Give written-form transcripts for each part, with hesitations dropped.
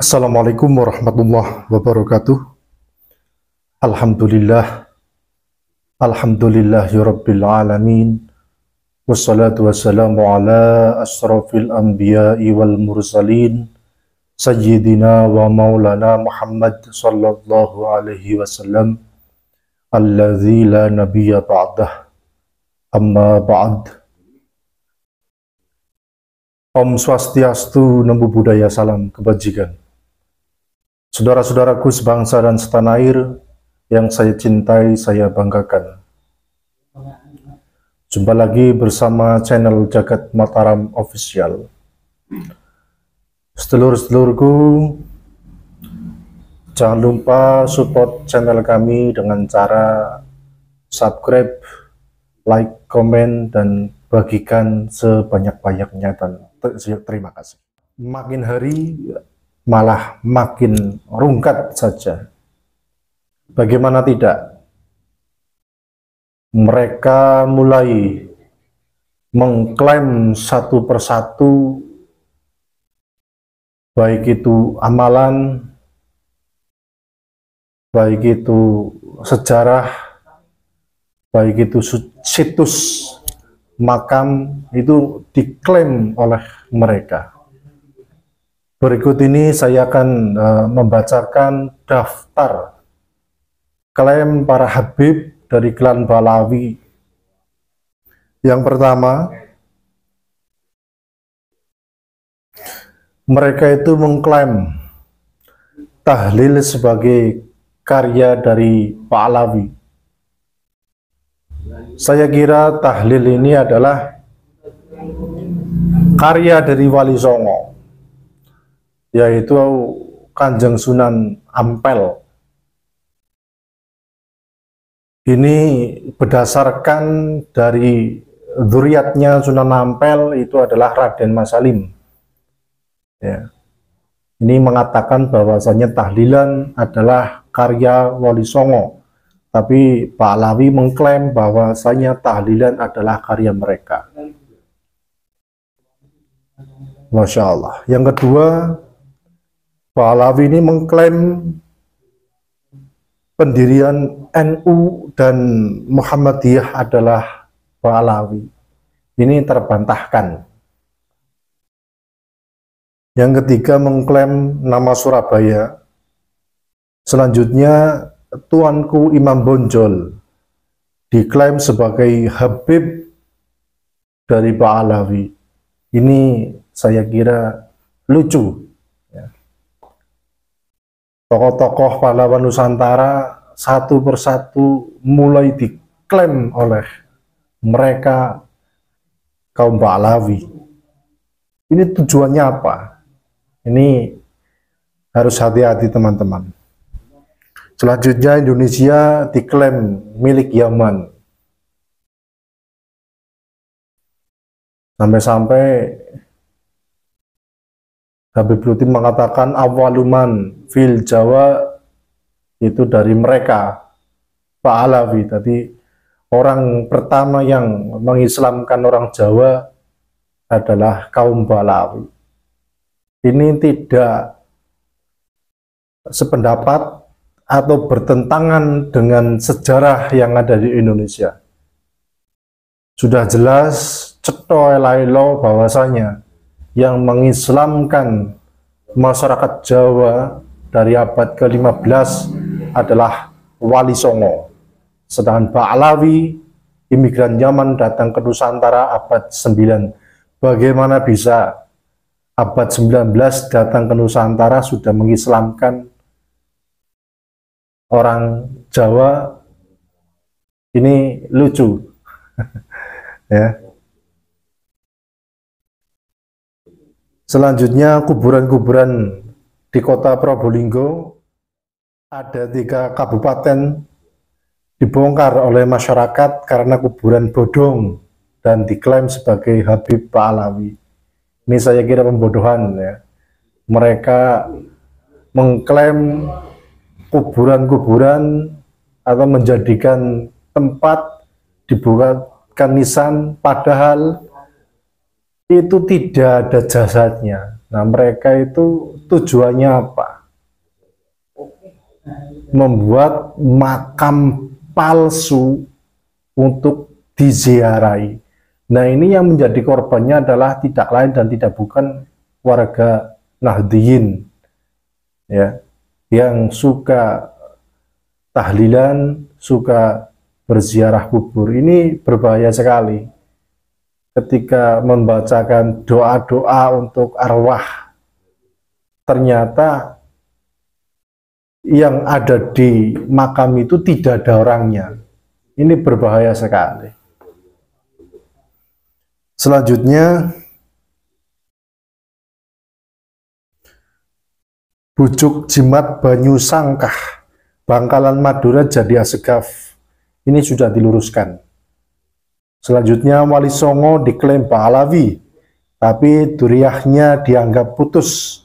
Assalamualaikum warahmatullahi wabarakatuh. Alhamdulillah, alhamdulillahirabbil alamin. Wassalatu wassalamu ala asrafil anbiya'i wal mursalin sayyidina wa maulana Muhammad sallallahu alaihi wasallam alladzi la nabiyya ba'dah. Amma ba'd. Om Swastiastu, Namo Buddhaya, salam kebajikan. Saudara-saudaraku sebangsa dan setanah air yang saya cintai, saya banggakan. Jumpa lagi bersama channel Jagat Mataram Official. Sedulur-sedulurku, jangan lupa support channel kami dengan cara subscribe, like, komen, dan bagikan sebanyak-banyaknya, dan terima kasih. Makin hari malah makin rungkat saja. Bagaimana tidak? Mereka mulai mengklaim satu persatu, baik itu amalan, baik itu sejarah, baik itu situs makam, itu diklaim oleh mereka. Berikut ini saya akan membacakan daftar klaim para habib dari klan Ba'alawi. Yang pertama, mereka itu mengklaim tahlil sebagai karya dari Ba'alawi. Saya kira tahlil ini adalah karya dari Wali Songo, yaitu Kanjeng Sunan Ampel. Ini berdasarkan dari dzurriatnya Sunan Ampel, itu adalah Raden Mas Salim. Ya. Ini mengatakan bahwasanya tahlilan adalah karya Wali Songo. Tapi Ba'alawi mengklaim bahwasanya tahlilan adalah karya mereka. Masya Allah. Yang kedua, Ba'alawi ini mengklaim pendirian NU dan Muhammadiyah adalah Ba'alawi. Ini terbantahkan. Yang ketiga, mengklaim nama Surabaya. Selanjutnya, Tuanku Imam Bonjol diklaim sebagai habib dari Ba'alawi. Ini saya kira lucu. Tokoh-tokoh pahlawan Nusantara satu persatu mulai diklaim oleh mereka kaum Ba'alawi. Ini tujuannya apa? Ini harus hati-hati, teman-teman. Selanjutnya, Indonesia diklaim milik Yaman. Sampai-sampai Habib Lutin mengatakan awaluman fil Jawa itu dari mereka, Ba'alawi. Tadi orang pertama yang mengislamkan orang Jawa adalah kaum Ba'alawi. Ini tidak sependapat atau bertentangan dengan sejarah yang ada di Indonesia. Sudah jelas cetha elailo bahwasanya yang mengislamkan masyarakat Jawa dari abad ke-15 adalah Wali Songo. Sedangkan Ba'alawi, imigran Yaman, datang ke Nusantara abad 9. Bagaimana bisa abad 19 datang ke Nusantara sudah mengislamkan orang Jawa? Ini lucu. Ya. Selanjutnya, kuburan-kuburan di kota Probolinggo, ada 3 kabupaten dibongkar oleh masyarakat karena kuburan bodong dan diklaim sebagai Habib Ba'alawi. Ini saya kira pembodohan, ya. Mereka mengklaim kuburan-kuburan atau menjadikan tempat dibuatkan nisan, padahal itu tidak ada jasadnya. Nah, mereka itu tujuannya apa? Membuat makam palsu untuk diziarahi. Nah, ini yang menjadi korbannya adalah tidak lain dan tidak bukan warga Nahdliyin, ya, yang suka tahlilan, suka berziarah kubur. Ini berbahaya sekali ketika membacakan doa-doa untuk arwah, ternyata yang ada di makam itu tidak ada orangnya. Ini berbahaya sekali. Selanjutnya, bujuk jimat banyu sangkah, Bangkalan Madura jadi Asegaf. Ini sudah diluruskan. Selanjutnya, Wali Songo diklaim Pahlawi, tapi duriahnya dianggap putus.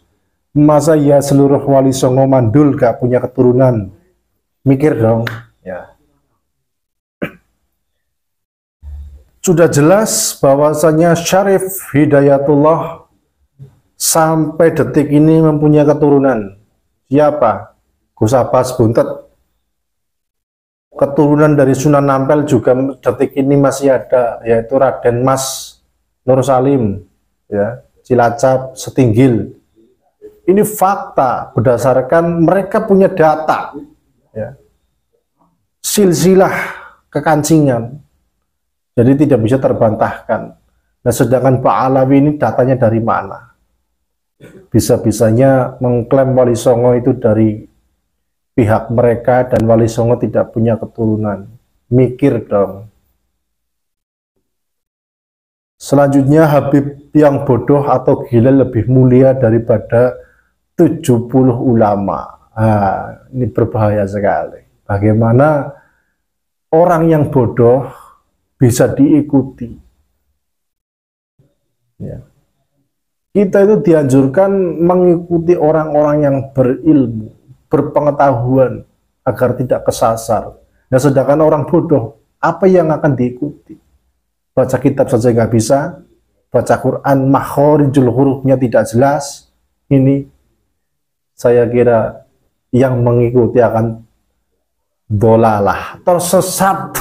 Masa ya seluruh Wali Songo mandul gak punya keturunan? Mikir dong. Ya. Sudah jelas bahwasanya Syarif Hidayatullah sampai detik ini mempunyai keturunan. Siapa? Gus Abbas Buntet. Keturunan dari Sunan Ampel juga detik ini masih ada, yaitu Raden Mas Nur Salim, ya, Cilacap, Setinggil. Ini fakta berdasarkan mereka punya data, ya, silsilah kekancingan, jadi tidak bisa terbantahkan. Nah, sedangkan Pak Alawi ini datanya dari mana? Bisa-bisanya mengklaim Wali Songo itu dari pihak mereka dan Wali Songo tidak punya keturunan. Mikir dong. Selanjutnya, Habib yang bodoh atau gila lebih mulia daripada 70 ulama. Ini berbahaya sekali. Bagaimana orang yang bodoh bisa diikuti? Ya. Kita itu dianjurkan mengikuti orang-orang yang berilmu, berpengetahuan, agar tidak kesasar. Nah, sedangkan orang bodoh, apa yang akan diikuti? Baca kitab saja nggak bisa, baca Quran, makhorijul hurufnya tidak jelas. Ini saya kira yang mengikuti akan dolalah, tersesat.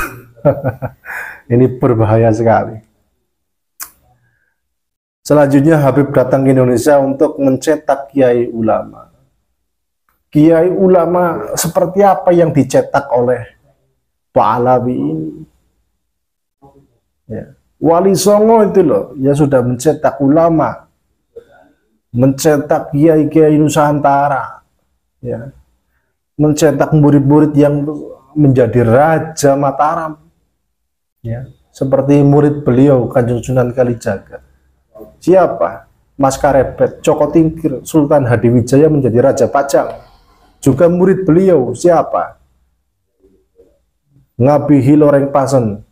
Ini berbahaya sekali. Selanjutnya, Habib datang ke Indonesia untuk mencetak kiai ulama. Kiai ulama seperti apa yang dicetak oleh Pak Alawi ini? Ya. Wali Songo itu loh, ya sudah mencetak ulama, mencetak kiai-kiai Nusantara, ya, mencetak murid-murid yang menjadi Raja Mataram, ya, seperti murid beliau Kanjeng Sunan Kalijaga. Siapa? Mas Karebet, Joko Tingkir, Sultan Hadiwijaya menjadi Raja Pajang. Juga murid beliau siapa? Ngabihi Loreng Pasen,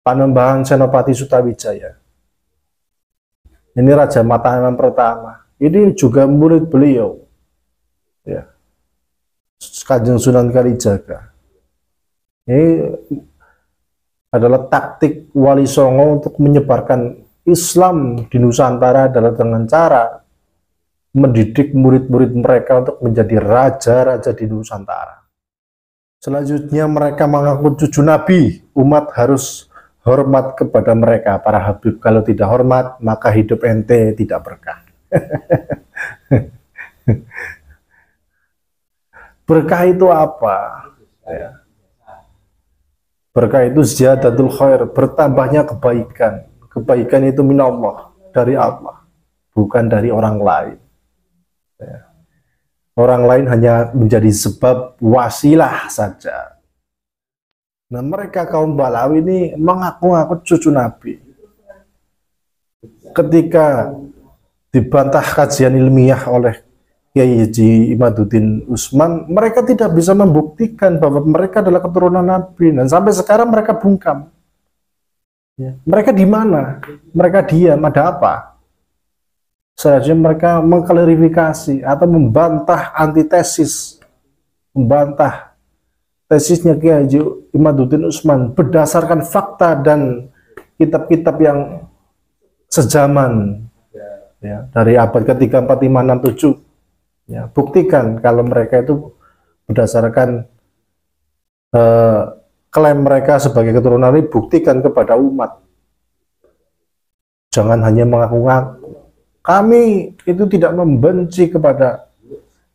Panembahan Senopati Sutawijaya. Ini Raja Mataram pertama. Ini juga murid beliau, ya, Kanjeng Sunan Kalijaga. Ini adalah taktik Wali Songo untuk menyebarkan Islam di Nusantara adalah dengan cara mendidik murid-murid mereka untuk menjadi raja-raja di Nusantara. Selanjutnya, mereka mengaku cucu Nabi. Umat harus hormat kepada mereka, para Habib. Kalau tidak hormat, maka hidup ente tidak berkah. Berkah itu apa? Ya. Berkah itu ziyadatul khair, bertambahnya kebaikan. Kebaikan itu minallah, dari Allah, bukan dari orang lain. Ya. Orang lain hanya menjadi sebab wasilah saja. Nah, mereka kaum Balawi ini mengaku-ngaku cucu Nabi. Ketika dibantah kajian ilmiah oleh Kiai Haji Imaduddin Usman, mereka tidak bisa membuktikan bahwa mereka adalah keturunan Nabi. Dan sampai sekarang mereka bungkam. Ya. Mereka di mana? Mereka diam, ada apa? Seharusnya mereka mengklarifikasi atau membantah antitesis, membantah tesisnya Kiai Haji Imaduddin Usman berdasarkan fakta dan kitab-kitab yang sezaman. ya, dari abad ketiga, 4, 5, 6, 7. Ya, buktikan kalau mereka itu berdasarkan klaim mereka sebagai keturunan Nabi, buktikan kepada umat. Jangan hanya mengaku-ngaku. Kami itu tidak membenci kepada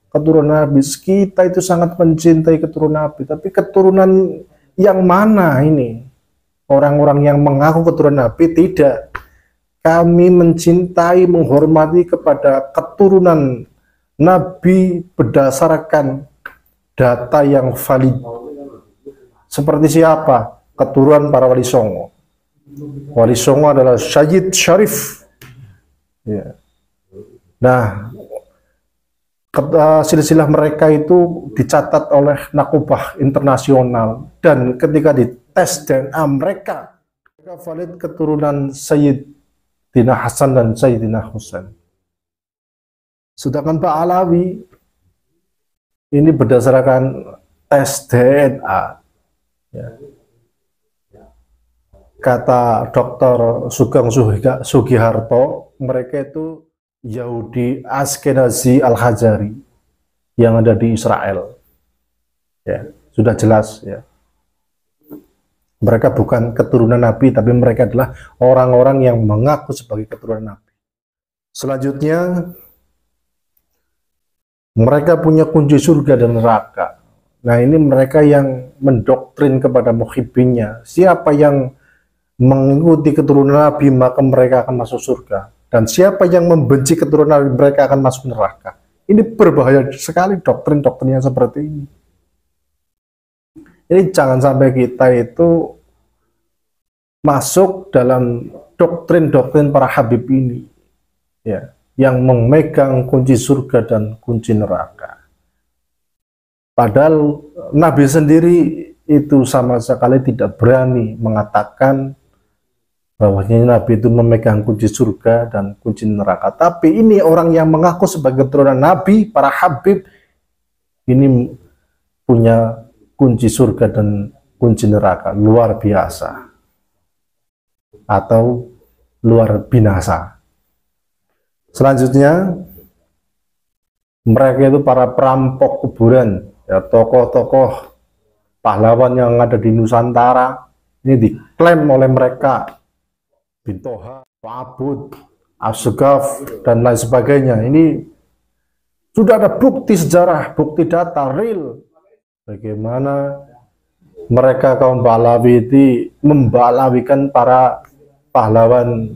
keturunan Nabi. Kita itu sangat mencintai keturunan Nabi. Tapi keturunan yang mana ini? Orang-orang yang mengaku keturunan Nabi tidak. Kami mencintai, menghormati kepada keturunan Nabi berdasarkan data yang valid. Seperti siapa? Keturunan para wali songo. Wali songo adalah Sayyid Syarif. Ya. Nah, silsilah mereka itu dicatat oleh Nakubah Internasional, dan ketika dites DNA mereka valid keturunan Sayyidina Hasan dan Sayyidina Husain. Sedangkan Pak Alawi ini berdasarkan tes DNA, ya. Kata Dr. Sugeng Sugiharto, mereka itu Yahudi Ashkenazi Al-Hajari yang ada di Israel. Ya, sudah jelas ya. Mereka bukan keturunan Nabi, tapi mereka adalah orang-orang yang mengaku sebagai keturunan Nabi. Selanjutnya, mereka punya kunci surga dan neraka. Nah, ini mereka yang mendoktrin kepada muhibbinnya. Siapa yang mengikuti keturunan Nabi, maka mereka akan masuk surga. Dan siapa yang membenci keturunan Nabi, mereka akan masuk neraka. Ini berbahaya sekali doktrin-doktrin yang seperti ini. Ini jangan sampai kita itu masuk dalam doktrin-doktrin para habib ini, ya, yang memegang kunci surga dan kunci neraka. Padahal Nabi sendiri itu sama sekali tidak berani mengatakan bahwasanya Nabi itu memegang kunci surga dan kunci neraka. Tapi ini orang yang mengaku sebagai keturunan Nabi, para habib, ini punya kunci surga dan kunci neraka. Luar biasa. Atau luar binasa. Selanjutnya, mereka itu para perampok kuburan, ya, tokoh-tokoh pahlawan yang ada di Nusantara. Ini diklaim oleh mereka, Bintoha, Pak Abud, Asgaf, dan lain sebagainya. Ini sudah ada bukti sejarah, bukti data real bagaimana mereka kaum Pahlawi itu membalawikan para pahlawan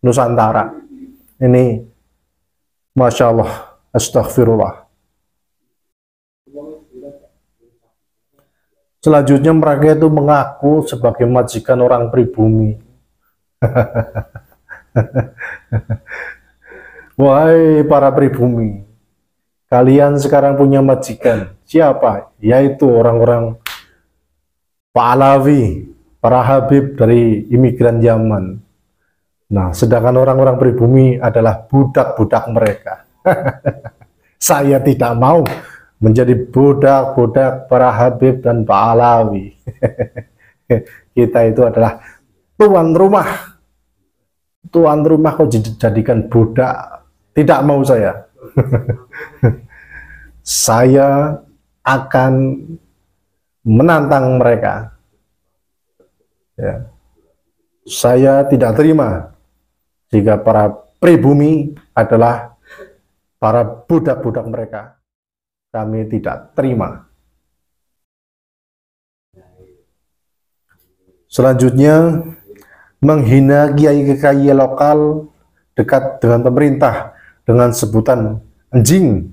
Nusantara. Ini Masya Allah, astagfirullah. Selanjutnya mereka itu mengaku sebagai majikan orang pribumi. Wahai para pribumi, kalian sekarang punya majikan. Siapa? Yaitu orang-orang Pahlawi, para habib dari imigran Yaman. Nah, sedangkan orang-orang pribumi adalah budak-budak mereka. Saya tidak mau menjadi budak-budak para habib dan Pahlawi. Kita itu adalah tuan rumah. Tuan rumah kok dijadikan budak? Tidak mau saya. Saya akan menantang mereka. Ya. Saya tidak terima jika para pribumi adalah para budak-budak mereka. Kami tidak terima. Selanjutnya, menghina kiai-kiai lokal dekat dengan pemerintah dengan sebutan anjing,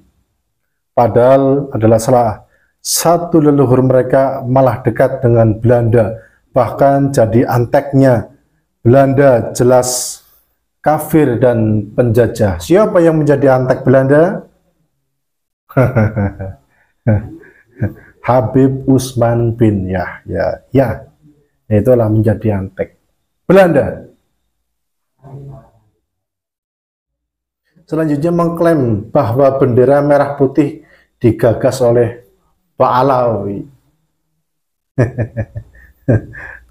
padahal adalah salah satu leluhur mereka malah dekat dengan Belanda, bahkan jadi anteknya. Belanda jelas kafir dan penjajah. Siapa yang menjadi antek Belanda? Habib Usman bin Yahya, itulah menjadi antek Belanda. Selanjutnya mengklaim bahwa bendera merah putih digagas oleh Pak Alawi.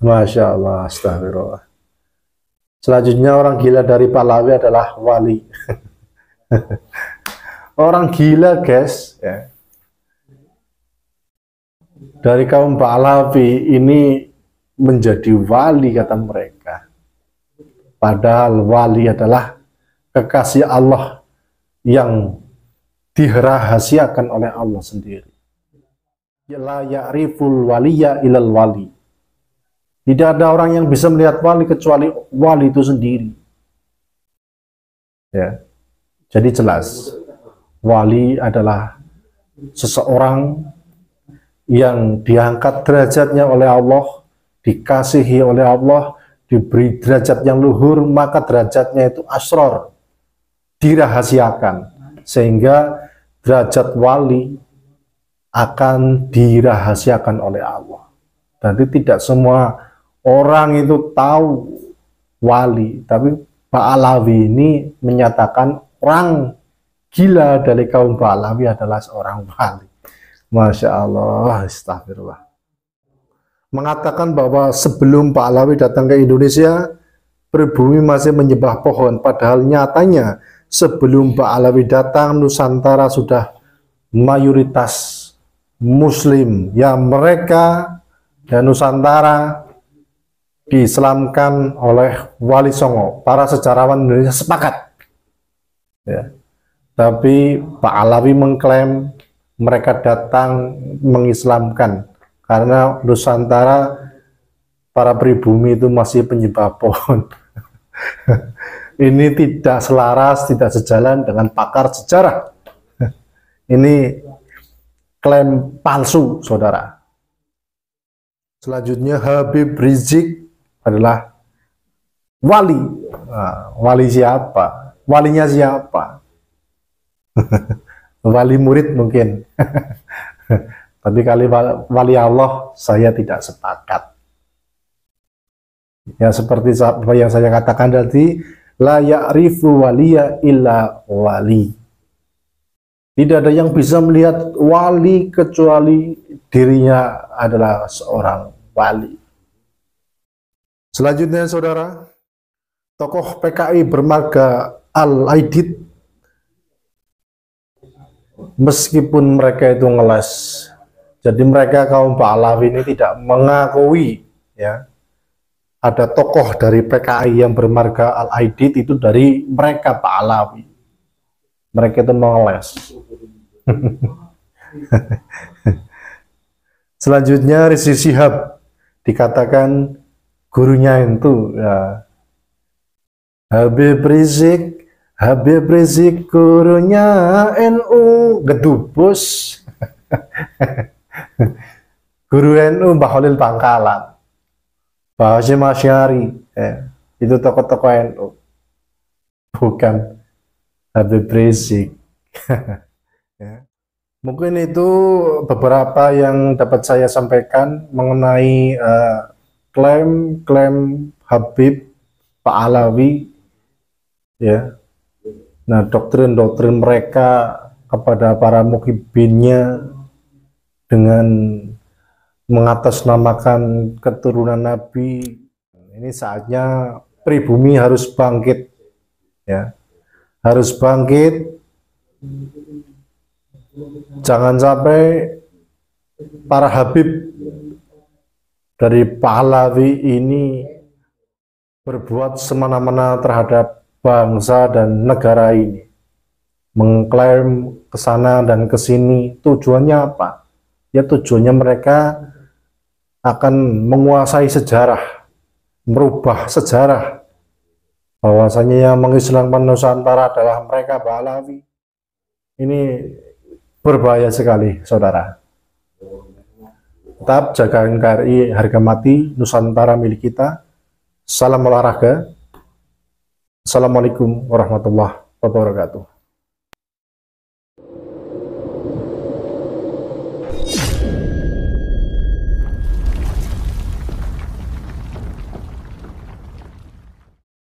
Masya Allah, astagfirullah. Selanjutnya orang gila dari Pahlawi adalah wali. Orang gila guys ya, dari kaum Pahlawi ini menjadi wali kata mereka. Padahal wali adalah kekasih Allah yang dirahasiakan oleh Allah sendiri. La ya'riful waliya ilal wali. Tidak ada orang yang bisa melihat wali kecuali wali itu sendiri. Ya. Jadi jelas, wali adalah seseorang yang diangkat derajatnya oleh Allah, dikasihi oleh Allah, diberi derajat yang luhur, maka derajatnya itu asror, dirahasiakan, sehingga derajat wali akan dirahasiakan oleh Allah. Jadi tidak semua orang itu tahu wali, tapi Pahlawi ini menyatakan orang gila dari kaum Pahlawi adalah seorang wali. Masya Allah, astagfirullah. Mengatakan bahwa sebelum Pahlawi datang ke Indonesia, pribumi masih menyembah pohon, padahal nyatanya sebelum Pahlawi datang, Nusantara sudah mayoritas Muslim. Ya, mereka dan Nusantara diislamkan oleh Wali Songo. Para sejarawan Indonesia sepakat. Ya. Tapi Pahlawi mengklaim mereka datang mengislamkan karena Nusantara para pribumi itu masih penyembah pohon. Ini tidak selaras, tidak sejalan dengan pakar sejarah. Ini klaim palsu, saudara. Selanjutnya Habib Rizik adalah wali. Nah, wali siapa? Walinya siapa? Wali murid mungkin. Tapi kali wali Allah saya tidak sepakat. Ya seperti apa yang saya katakan tadi, la ya'rifu waliya illa wali. Tidak ada yang bisa melihat wali kecuali dirinya adalah seorang wali. Selanjutnya saudara, tokoh PKI bermarga Al-Aidid, meskipun mereka itu ngeles, jadi mereka kaum Pahlawi ini tidak mengakui ya ada tokoh dari PKI yang bermarga Al-Aidid itu dari mereka Pahlawi. Mereka itu mengeles. Selanjutnya Rizik Syihab dikatakan gurunya itu ya, Habib Rizik gurunya NU gedubus. Guru NU Mbah Khalil Bangkalan, Mbah Hasyim Asy'ari, itu tokoh-tokoh NU, bukan Habib Rizik. Ya. Mungkin itu beberapa yang dapat saya sampaikan mengenai klaim Habib Pahlawi, ya. Nah, doktrin-doktrin mereka kepada para muhibinnya dengan mengatasnamakan keturunan Nabi. Ini saatnya pribumi harus bangkit, ya. Harus bangkit. Jangan sampai para Habib dari Pahlawi ini berbuat semena-mena terhadap bangsa dan negara ini, mengklaim ke sana dan ke sini. Tujuannya apa? Ya tujuannya mereka akan menguasai sejarah, merubah sejarah, bahwasanya yang mengislamkan Nusantara adalah mereka Pahlawi. Ini berbahaya sekali, saudara. Tetap jaga NKRI harga mati, Nusantara milik kita. Salam olahraga. Assalamualaikum warahmatullahi wabarakatuh.